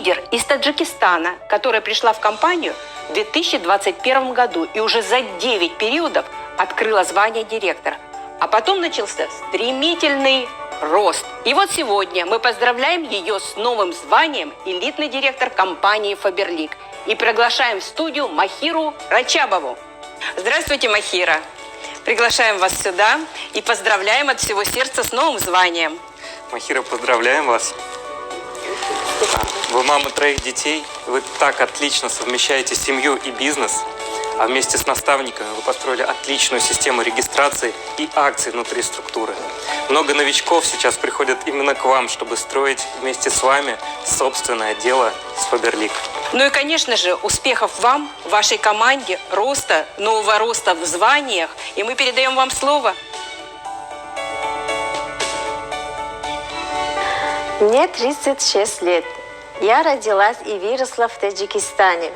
лидер из Таджикистана, которая пришла в компанию в 2021 году и уже за 9 периодов открыла звание директора. А потом начался стремительный рост. И вот сегодня мы поздравляем ее с новым званием элитный директор компании Faberlic и приглашаем в студию Махиру Рачабову. Здравствуйте, Махира! Приглашаем вас сюда и поздравляем от всего сердца с новым званием. Махира, поздравляем вас. Вы мама 3 детей, вы так отлично совмещаете семью и бизнес, а вместе с наставниками вы построили отличную систему регистрации и акций внутри структуры. Много новичков сейчас приходят именно к вам, чтобы строить вместе с вами собственное дело с Faberlic. Ну и, конечно же, успехов вам, вашей команде, роста, нового роста в званиях. И мы передаем вам слово. Мне 36 лет. Я родилась и выросла в Таджикистане.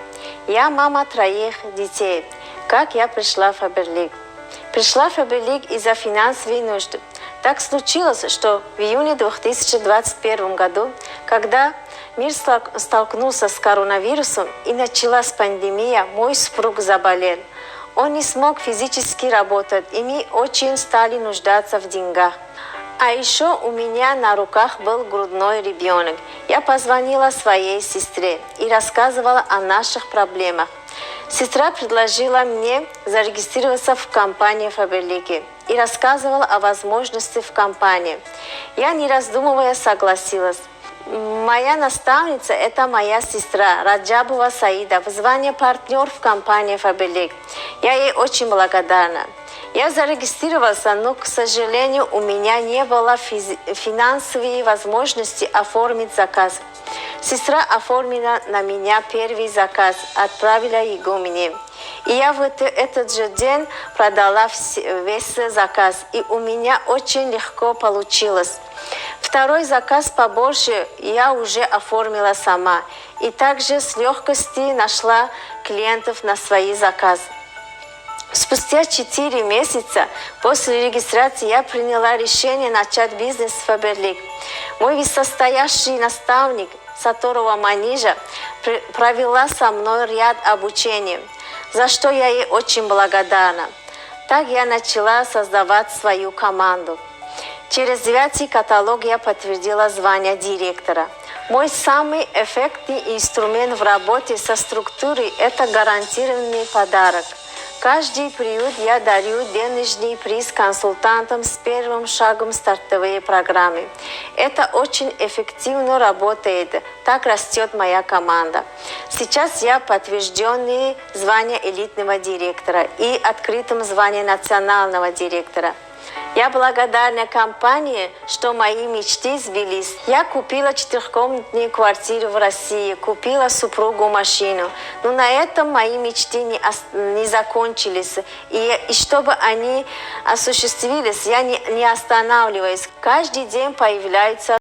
Я мама 3 детей. Как я пришла в Faberlic? Пришла в Faberlic из-за финансовой нужды. Так случилось, что в июне 2021 году, когда мир столкнулся с коронавирусом и началась пандемия, мой супруг заболел. Он не смог физически работать, и мы очень стали нуждаться в деньгах. А еще у меня на руках был грудной ребенок. Я позвонила своей сестре и рассказывала о наших проблемах. Сестра предложила мне зарегистрироваться в компании Faberlic и рассказывала о возможности в компании. Я, не раздумывая, согласилась. Моя наставница – это моя сестра Раджабова Саида, в звании партнер в компании Faberlic. Я ей очень благодарна. Я зарегистрировалась, но, к сожалению, у меня не было финансовой возможности оформить заказ. Сестра оформила на меня первый заказ, отправила его мне. И я в этот же день продала весь заказ, и у меня очень легко получилось. Второй заказ побольше я уже оформила сама, и также с легкостью нашла клиентов на свои заказы. Спустя 4 месяца после регистрации я приняла решение начать бизнес в Faberlic. Мой высокостоящий наставник Саторова Манижа провела со мной ряд обучений, за что я ей очень благодарна. Так я начала создавать свою команду. Через 9-й каталог я подтвердила звание директора. Мой самый эффективный инструмент в работе со структурой – это гарантированный подарок. Каждый период я дарю денежный приз консультантам с первым шагом стартовой программы. Это очень эффективно работает. Так растет моя команда. Сейчас я подтвержденный звание элитного директора и открытым звание национального директора. Я благодарна компании, что мои мечты сбылись. Я купила 4-комнатную квартиру в России, купила супругу машину. Но на этом мои мечты не закончились. И чтобы они осуществились, я не останавливаюсь. Каждый день появляются